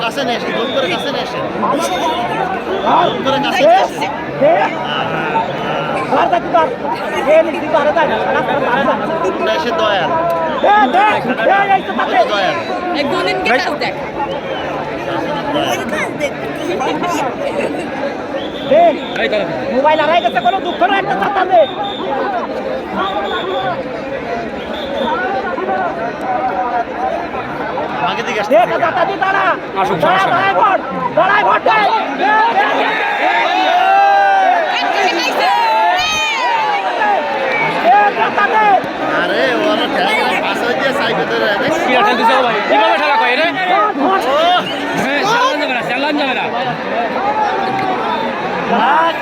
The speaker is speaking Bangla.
কাছে নিয়ে আসেন, দৌড় করে কাছে নিয়ে আসেন, এসে দয়াল মোবাইল হারাই গেছে, কোনো দুঃখ না, একটা ছাতা দে। আমাকে দিকে আসতে ছাতা দি দাঁড়া, দাঁড়ায় ভোট, দাঁড়ায় ভোট দে। আরে ওরা ঠেলা পাস হয়ে দিয়ে সাইকেল ধরে কি ঠেলা দিছো ভাই, কিভাবে ঠেলা কয় রে? হ্যাঁ, চালান যাবে না, চালান যাবে না। কালার